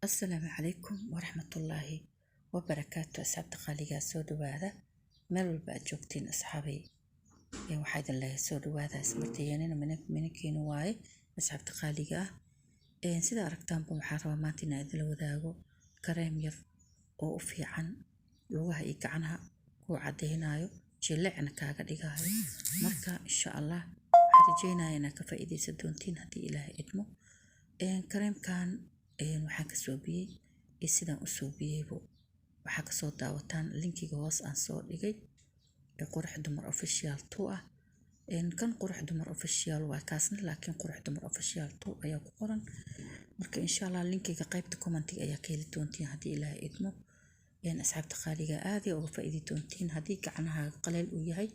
السلام عليكم ورحمة الله وبركاته. أصحاب تقاليقا سود وهذا مال بقى جوكتين أصحابي يا واحد الله سود وهذا اسمرتيانين منكين واي أصحاب تقاليقا سيدا أركتان بمحاربة ماتنا إذا لو ذاقو كريم ير أو في عن لوها إيك عنها وعدينايو جلعنا كاغا ديغايو مركا إن شاء الله حرجينا ينا كفايدي سدونتين هدي إلهي إدمو كريم كان waxaan ka soo biyay sidaan u soo biyaybo waxa ka soo daawataan linkiga hoos aan soo dhigay qurux dumar official 2 ah kan qurux dumar official waa kaasna laakiin qurux dumar official 2 ayaa ku qoran marka insha Allah linkiga qaybta commentiga ayaa ka heli doontiin hadii Ilaahay idmo asxaabta qaaliga aad ay uga faa'iidi doontiin hadii gacnahaaga qaleel u yahay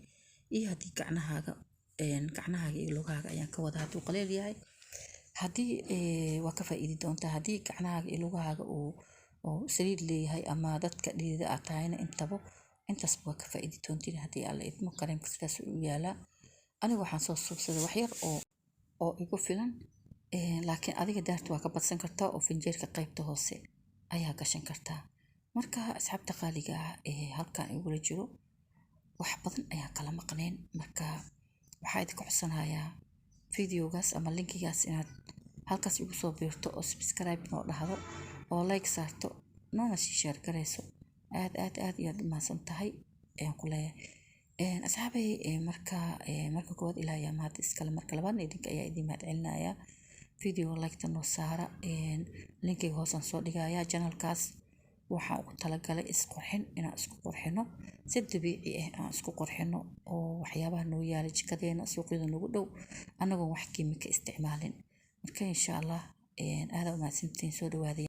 iyo hadii gacnahaaga iyo lugahaaga ayaan ka wada haduu qaleel yahay hadii waa ka faa'iidi doontaa hadii gacnahaaga iyo lugahaaga oo saliid leeyahay ama dadka dhidida atayna intaas waa ka faa'iidi doontiin hadii alla idmo kareemka sidaas u yaala aniga waxaan soo suubsaday wax yar oo igu filan laakiin adiga daartu waa ka badsan kartaa oo finjeerka qaybta hoose ayaa gashan kartaa marka asxaabta qaaliga halkaan igu la jiro wax badan ayaa kala maqneen marka waxa idinku codsanayaa videogaas ama linkigaas inaad halkaas igu soo biirto oo subscribe noo dhahdo oo like saarto noona share gareyso aad iyo maasan tahay ku leeyahay asxaabay marka kood ilaahay maad iskala marka labaad idinka ayaa idin mahad celinaya video like tan noo saara linkiga hoosan soo dhigaya channelkaas waxaan ugu talagalay isqurxin inaan isku qurxino si dabiici ah aan isku qurxino oo waxyaabaha noo yaala jikadeena suuqyada nagu dhow anagoo wax kiimika isticmaalin marka insha Allah aad u mahadsantiin soo dhawaada